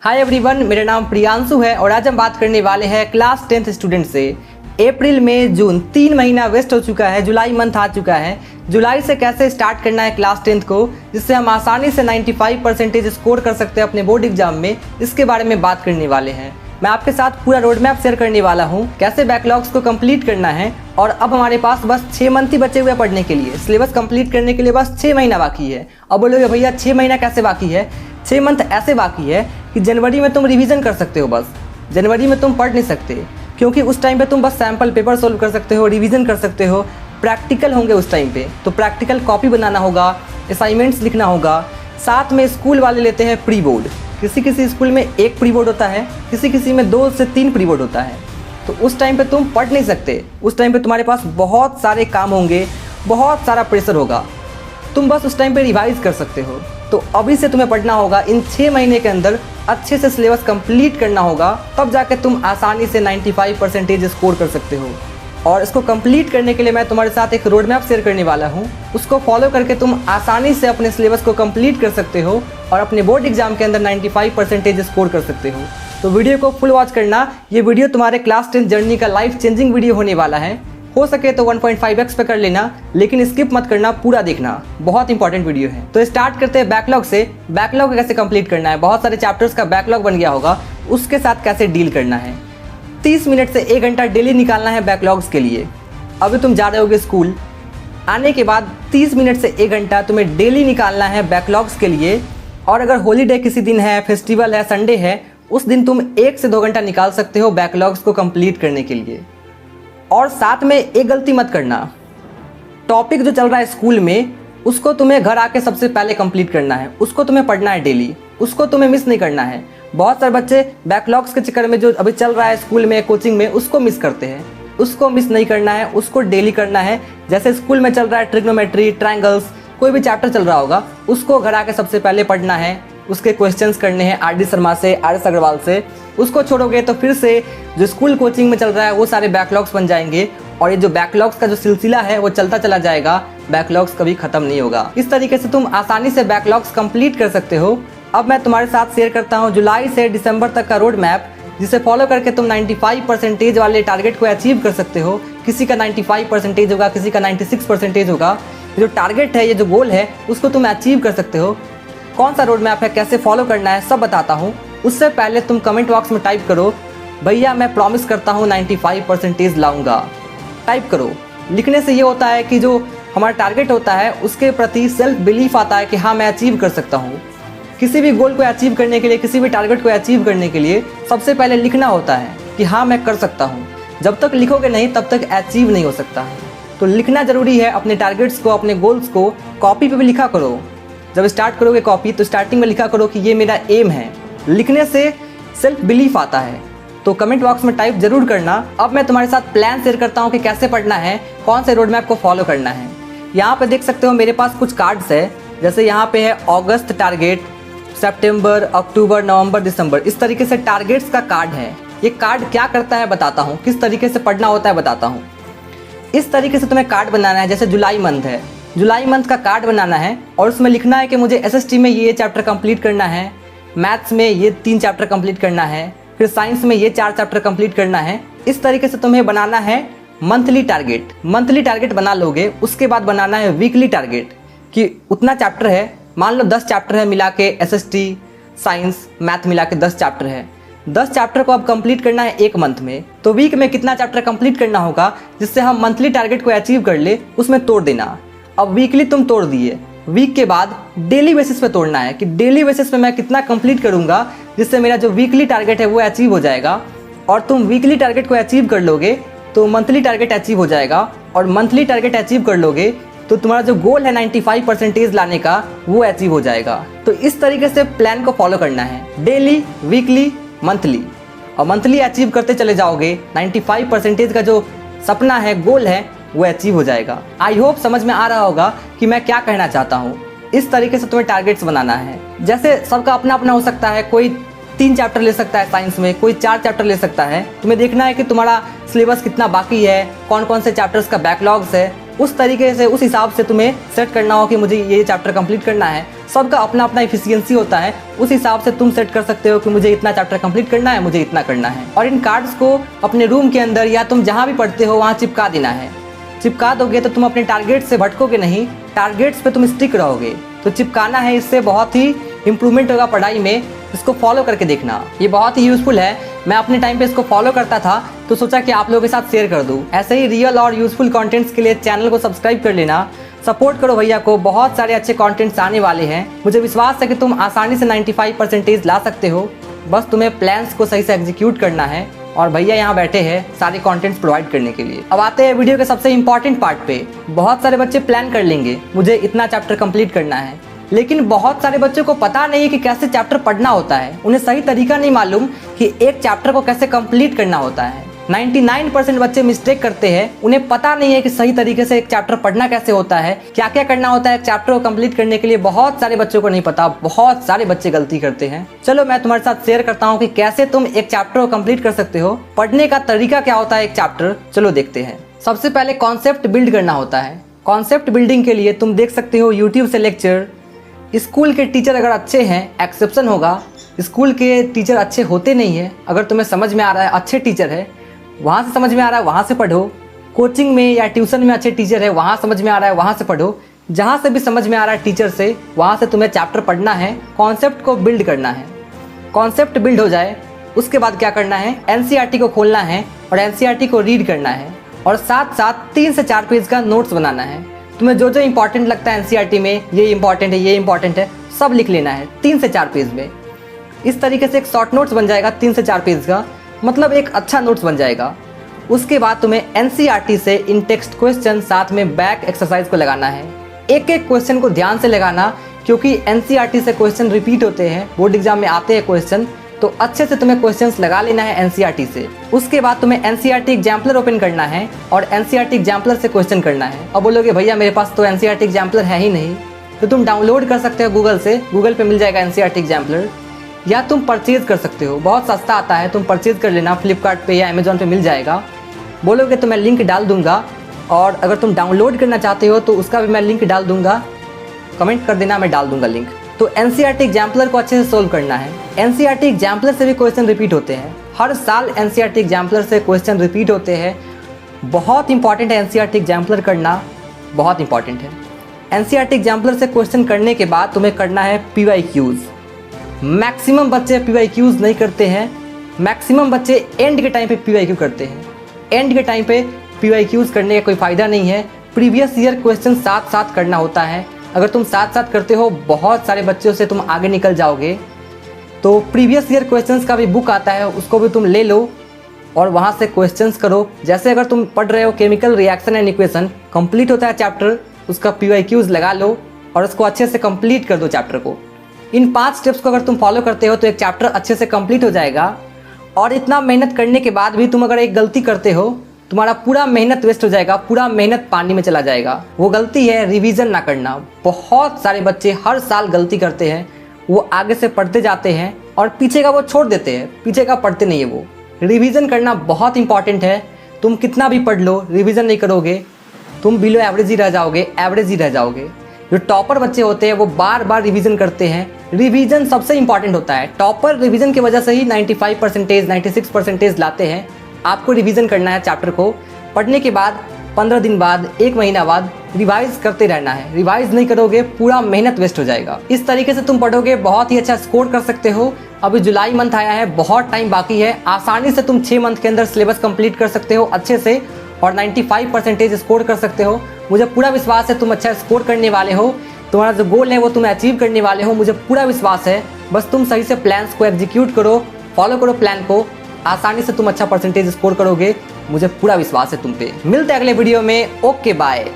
Hi everyone, मेरा नाम प्रियांशु है और आज हम बात करने वाले हैं क्लास 10th स्टूडेंट से। अप्रैल मई जून 3 महीना वेस्ट हो चुका है, जुलाई मंथ आ चुका है। जुलाई से कैसे स्टार्ट करना है क्लास 10th को, जिससे हम आसानी से 95% स्कोर कर सकते हैं अपने बोर्ड एग्जाम में, इसके बारे में बात करने वाले हैं। मैं आपके साथ पूरा रोड मैप शेयर करने वाला हूँ, कैसे बैकलॉग्स को कंप्लीट करना है। और अब हमारे पास बस 6 मंथ ही बचे हुए पढ़ने के लिए, सिलेबस कंप्लीट करने के लिए बस 6 महीना बाकी है। अब बोलोगे भैया 6 महीना कैसे बाकी है? 6 मंथ ऐसे बाकी है कि जनवरी में तुम रिवीजन कर सकते हो, बस जनवरी में तुम पढ़ नहीं सकते, क्योंकि उस टाइम पे तुम बस सैम्पल पेपर सोल्व कर सकते हो, रिवीजन कर सकते हो। प्रैक्टिकल होंगे उस टाइम पे, तो प्रैक्टिकल कॉपी बनाना होगा, असाइनमेंट्स लिखना होगा। साथ में स्कूल वाले लेते हैं प्री बोर्ड, किसी किसी स्कूल में 1 प्री बोर्ड होता है, किसी किसी में 2 से 3 प्री बोर्ड होता है। तो उस टाइम पे तुम पढ़ नहीं सकते, उस टाइम पे तुम्हारे पास बहुत सारे काम होंगे, बहुत सारा प्रेशर होगा, तुम बस उस टाइम पे रिवाइज कर सकते हो। तो अभी से तुम्हें पढ़ना होगा, इन 6 महीने के अंदर अच्छे से सिलेबस कंप्लीट करना होगा, तब जाके तुम आसानी से 95% स्कोर कर सकते हो। और इसको कंप्लीट करने के लिए मैं तुम्हारे साथ एक रोड मैप शेयर करने वाला हूँ, उसको फॉलो करके तुम आसानी से अपने सिलेबस को कंप्लीट कर सकते हो और अपने बोर्ड एग्जाम के अंदर 95% स्कोर कर सकते हो। तो वीडियो को फुल वॉच करना, ये वीडियो तुम्हारे क्लास 10 जर्नी का लाइफ चेंजिंग वीडियो होने वाला है। हो सके तो 1.5x पे कर लेना, लेकिन स्किप मत करना, पूरा देखना, बहुत इंपॉर्टेंट वीडियो है। तो स्टार्ट करते हैं बैकलॉग से। बैकलॉग कैसे कंप्लीट करना है, बहुत सारे चैप्टर्स का बैकलॉग बन गया होगा, उसके साथ कैसे डील करना है। 30 मिनट से 1 घंटा डेली निकालना है बैकलॉग्स के लिए। अभी तुम जा रहे होगे स्कूल, आने के बाद 30 मिनट से 1 घंटा तुम्हें डेली निकालना है बैकलॉग्स के लिए। और अगर हॉलीडे किसी दिन है, फेस्टिवल है, संडे है, उस दिन तुम 1 से 2 घंटा निकाल सकते हो बैकलॉग्स को कंप्लीट करने के लिए। और साथ में एक गलती मत करना, टॉपिक जो चल रहा है स्कूल में उसको तुम्हें घर आके सबसे पहले कंप्लीट करना है, उसको तुम्हें पढ़ना है डेली, उसको तुम्हें मिस नहीं करना है। बहुत सारे बच्चे बैकलॉग्स के चक्कर में जो अभी चल रहा है स्कूल में, कोचिंग में, उसको मिस करते हैं। उसको मिस नहीं करना है, उसको डेली करना है। जैसे स्कूल में चल रहा है ट्रिग्नोमेट्री, ट्रायंगल्स, कोई भी चैप्टर चल रहा होगा, उसको घर आके सबसे पहले पढ़ना है, उसके क्वेश्चंस करने हैं आर डी शर्मा से, आर एस अग्रवाल से। उसको छोड़ोगे तो फिर से जो स्कूल कोचिंग में चल रहा है वो सारे बैकलॉग्स बन जाएंगे, और ये जो बैकलॉग्स का जो सिलसिला है वो चलता चला जाएगा, बैकलॉग्स कभी खत्म नहीं होगा। इस तरीके से तुम आसानी से बैकलॉग्स कंप्लीट कर सकते हो। अब मैं तुम्हारे साथ शेयर करता हूँ जुलाई से दिसंबर तक का रोड मैप, जिसे फॉलो करके तुम 95% वाले टारगेट को अचीव कर सकते हो। किसी का 95% होगा, किसी का 96% होगा। जो टारगेट है, ये जो गोल है, उसको तुम अचीव कर सकते हो। कौन सा रोड मैप है, कैसे फॉलो करना है, सब बताता हूँ। उससे पहले तुम कमेंट बॉक्स में टाइप करो, भैया मैं प्रॉमिस करता हूँ 95% लाऊंगा। टाइप करो। लिखने से ये होता है कि जो हमारा टारगेट होता है उसके प्रति सेल्फ बिलीफ आता है कि हाँ मैं अचीव कर सकता हूँ। किसी भी गोल को अचीव करने के लिए, किसी भी टारगेट को अचीव करने के लिए सबसे पहले लिखना होता है कि हाँ मैं कर सकता हूँ। जब तक लिखोगे नहीं तब तक अचीव नहीं हो सकता है। तो लिखना ज़रूरी है, अपने टारगेट्स को, अपने गोल्स को कॉपी पे भी लिखा करो। जब स्टार्ट करोगे कॉपी, तो स्टार्टिंग में लिखा करो कि ये मेरा एम है। लिखने से सेल्फ बिलीफ आता है। तो कमेंट बॉक्स में टाइप जरूर करना। अब मैं तुम्हारे साथ प्लान शेयर करता हूँ कि कैसे पढ़ना है, कौन से रोड मैप को फॉलो करना है। यहाँ पे देख सकते हो मेरे पास कुछ कार्ड्स है, जैसे यहाँ पे है अगस्त टारगेट, सितंबर, अक्टूबर, नवंबर, दिसंबर, इस तरीके से टारगेट्स का कार्ड है। ये कार्ड क्या करता है बताता हूँ, किस तरीके से पढ़ना होता है बताता हूँ। इस तरीके से तुम्हें कार्ड बनाना है। जैसे जुलाई मंथ है, जुलाई मंथ का कार्ड बनाना है और उसमें लिखना है कि मुझे एसएसटी में ये चैप्टर कंप्लीट करना है, मैथ्स में ये 3 चैप्टर कंप्लीट करना है, फिर साइंस में ये 4 चैप्टर कंप्लीट करना है। इस तरीके से तुम्हें बनाना है मंथली टारगेट। मंथली टारगेट बना लोगे, उसके बाद बनाना है वीकली टारगेट कि उतना चैप्टर है, मान लो 10 चैप्टर है मिला के, एसएसटी, साइंस, मैथ मिला के 10 चैप्टर है। 10 चैप्टर को अब कंप्लीट करना है 1 मंथ में। तो वीक में कितना चैप्टर कंप्लीट करना होगा जिससे हम मंथली टारगेट को अचीव कर ले, उसमें तोड़ देना। अब वीकली तुम तोड़ दिए, वीक के बाद डेली बेसिस पे तोड़ना है कि डेली बेसिस पे मैं कितना कंप्लीट करूंगा जिससे मेरा जो वीकली टारगेट है वो अचीव हो जाएगा। और तुम वीकली टारगेट को अचीव कर लोगे तो मंथली टारगेट अचीव हो जाएगा, और मंथली टारगेट अचीव कर लोगे तो तुम्हारा जो गोल है 95% लाने का, वो अचीव हो जाएगा। तो इस तरीके से प्लान को फॉलो करना है, डेली, वीकली, मंथली, और मंथली अचीव करते चले जाओगे। 95% का जो सपना है, गोल है, वो अचीव हो जाएगा। आई होप समझ में आ रहा होगा कि मैं क्या कहना चाहता हूँ। इस तरीके से तुम्हें टारगेट्स बनाना है। जैसे सबका अपना अपना हो सकता है, कोई 3 चैप्टर ले सकता है साइंस में, कोई 4 चैप्टर ले सकता है। तुम्हें देखना है कि तुम्हारा सिलेबस कितना बाकी है, कौन कौन से चैप्टर्स का बैकलॉग्स है, उस तरीके से उस हिसाब से तुम्हें सेट करना हो कि मुझे ये चैप्टर कंप्लीट करना है। सबका अपना अपना एफिशिएंसी होता है, उस हिसाब से तुम सेट कर सकते हो कि मुझे इतना चैप्टर कंप्लीट करना है, मुझे इतना करना है। और इन कार्ड्स को अपने रूम के अंदर या तुम जहाँ भी पढ़ते हो वहाँ चिपका देना है। चिपका दोगे तो तुम अपने टारगेट से भटकोगे नहीं, टारगेट्स पे तुम स्टिक रहोगे। तो चिपकाना है, इससे बहुत ही इंप्रूवमेंट होगा पढ़ाई में। इसको फॉलो करके देखना, ये बहुत ही यूज़फुल है। मैं अपने टाइम पे इसको फॉलो करता था तो सोचा कि आप लोगों के साथ शेयर कर दूं। ऐसे ही रियल और यूज़फुल कंटेंट्स के लिए चैनल को सब्सक्राइब कर लेना, सपोर्ट करो भैया को। बहुत सारे अच्छे कंटेंट्स आने वाले हैं, मुझे विश्वास है कि तुम आसानी से 95% ला सकते हो। बस तुम्हें प्लान्स को सही से एग्जीक्यूट करना है और भैया यहाँ बैठे हैं सारे कंटेंट्स प्रोवाइड करने के लिए। अब आते हैं वीडियो के सबसे इंपॉर्टेंट पार्ट पे। बहुत सारे बच्चे प्लान कर लेंगे मुझे इतना चैप्टर कंप्लीट करना है, लेकिन बहुत सारे बच्चों को पता नहीं है कि कैसे चैप्टर पढ़ना होता है। उन्हें सही तरीका नहीं मालूम कि एक चैप्टर को कैसे कंप्लीट करना होता है। 99% बच्चे मिस्टेक करते हैं, उन्हें पता नहीं है कि सही तरीके से एक चैप्टर पढ़ना कैसे होता है, क्या क्या करना होता है एक चैप्टर को कंप्लीट करने के लिए। बहुत सारे बच्चों को नहीं पता, बहुत सारे बच्चे गलती करते हैं। चलो मैं तुम्हारे साथ शेयर करता हूँ कि कैसे तुम एक चैप्टर को कंप्लीट कर सकते हो, पढ़ने का तरीका क्या होता है एक चैप्टर। चलो देखते हैं। सबसे पहले कॉन्सेप्ट बिल्ड करना होता है। कॉन्सेप्ट बिल्डिंग के लिए तुम देख सकते हो यूट्यूब से लेक्चर। स्कूल के टीचर अगर अच्छे हैं, एक्सेप्शन होगा, स्कूल के टीचर अच्छे होते नहीं हैं। अगर तुम्हें समझ में आ रहा है अच्छे टीचर है, वहाँ से समझ में आ रहा है वहाँ से पढ़ो। कोचिंग में या ट्यूशन में अच्छे टीचर है, वहाँ समझ में आ रहा है वहाँ से पढ़ो। जहाँ से भी समझ में आ रहा है टीचर से, वहाँ से तुम्हें चैप्टर पढ़ना है। कॉन्सेप्ट को बिल्ड करना है। कॉन्सेप्ट बिल्ड हो जाए उसके बाद क्या करना है, एनसीईआरटी को खोलना है और एनसीईआरटी को रीड करना है और साथ साथ 3 से 4 पेज का नोट्स बनाना है। तुम्हें जो जो इंपॉर्टेंट लगता है एनसीईआरटी में, ये इंपॉर्टेंट है, ये इंपॉर्टेंट है, सब लिख लेना है 3 से 4 पेज में। इस तरीके से एक शॉर्ट नोट्स बन जाएगा 3 से 4 पेज का, मतलब एक अच्छा नोट्स बन जाएगा। उसके बाद तुम्हें एनसीईआरटी से इन टेक्स्ट क्वेश्चन साथ में बैक एक्सरसाइज को लगाना है। एक एक क्वेश्चन को ध्यान से लगाना, क्योंकि एनसीईआरटी से क्वेश्चन रिपीट होते हैं, बोर्ड एग्जाम में आते हैं क्वेश्चन, तो अच्छे से तुम्हें क्वेश्चंस लगा लेना है एनसीईआरटी से। उसके बाद तुम्हें एनसीईआरटी एग्जाम्पलर ओपन करना है और एनसीईआरटी एग्जाम्पलर से क्वेश्चन करना है। अब बोलोगे भैया मेरे पास तो एनसीईआरटी एग्जाम्पलर है ही नहीं, तो तुम डाउनलोड कर सकते हो गूगल से, गूगल पे मिल जाएगा एनसीईआरटी एग्जाम्पलर, या तुम परचेज कर सकते हो, बहुत सस्ता आता है, तुम परचेज कर लेना, फ्लिपकार्ट पे या अमेजोन पे मिल जाएगा। बोलोगे तो मैं लिंक डाल दूंगा, और अगर तुम डाउनलोड करना चाहते हो तो उसका भी मैं लिंक डाल दूंगा, कमेंट कर देना, मैं डाल दूंगा लिंक। तो एनसीईआरटी एग्जाम्पलर को अच्छे से सोल्व करना है। एनसीईआरटी एग्जाम्पलर से भी क्वेश्चन रिपीट होते हैं, हर साल एनसीईआरटी एग्जाम्पलर से क्वेश्चन रिपीट होते हैं। बहुत इंपॉर्टेंट है एनसीईआरटी एग्जाम्पलर करना, बहुत इंपॉर्टेंट है। एनसीईआरटी एग्जाम्पलर से क्वेश्चन करने के बाद तुम्हें करना है पीवाईक्यूज। मैक्सिमम बच्चे पीवाईक्यूज नहीं करते हैं, मैक्सिमम बच्चे एंड के टाइम पे पीवाईक्यू करते हैं। एंड के टाइम पे पीवाईक्यूज करने का कोई फ़ायदा नहीं है। प्रीवियस ईयर क्वेश्चन साथ साथ करना होता है। अगर तुम साथ साथ करते हो, बहुत सारे बच्चों से तुम आगे निकल जाओगे। तो प्रीवियस ईयर क्वेश्चंस का भी बुक आता है, उसको भी तुम ले लो और वहाँ से क्वेश्चंस करो। जैसे अगर तुम पढ़ रहे हो chemical reaction and equation, complete होता है चैप्टर, उसका पीवाईक्यूज लगा लो और उसको अच्छे से कंप्लीट कर दो चैप्टर को। इन 5 स्टेप्स को अगर तुम फॉलो करते हो तो एक चैप्टर अच्छे से कंप्लीट हो जाएगा। और इतना मेहनत करने के बाद भी तुम अगर एक गलती करते हो, तुम्हारा पूरा मेहनत वेस्ट हो जाएगा, पूरा मेहनत पानी में चला जाएगा। वो गलती है रिवीजन ना करना। बहुत सारे बच्चे हर साल गलती करते हैं, वो आगे से पढ़ते जाते हैं और पीछे का वो छोड़ देते हैं, पीछे का पढ़ते नहीं है वो। रिवीजन करना बहुत इंपॉर्टेंट है। तुम कितना भी पढ़ लो, रिवीजन नहीं करोगे, तुम बिलो एवरेज ही रह जाओगे, एवरेज ही रह जाओगे। जो टॉपर बच्चे होते हैं वो बार बार रिवीजन करते हैं। रिवीजन सबसे इंपॉर्टेंट होता है। टॉपर रिवीजन की वजह से ही 95%, 96% लाते हैं। आपको रिवीजन करना है चैप्टर को। पढ़ने के बाद 15 दिन बाद, 1 महीना बाद रिवाइज करते रहना है। रिवाइज नहीं करोगे, पूरा मेहनत वेस्ट हो जाएगा। इस तरीके से तुम पढ़ोगे, बहुत ही अच्छा स्कोर कर सकते हो। अभी जुलाई मंथ आया है, बहुत टाइम बाकी है। आसानी से तुम 6 मंथ के अंदर सिलेबस कंप्लीट कर सकते हो अच्छे से और 95% स्कोर कर सकते हो। मुझे पूरा विश्वास है तुम अच्छा स्कोर करने वाले हो। तुम्हारा जो गोल है वो तुम अचीव करने वाले हो, मुझे पूरा विश्वास है। बस तुम सही से प्लान्स को एग्जीक्यूट करो, फॉलो करो प्लान को, आसानी से तुम अच्छा परसेंटेज स्कोर करोगे। मुझे पूरा विश्वास है तुम पे। मिलते हैं अगले वीडियो में। Okay bye.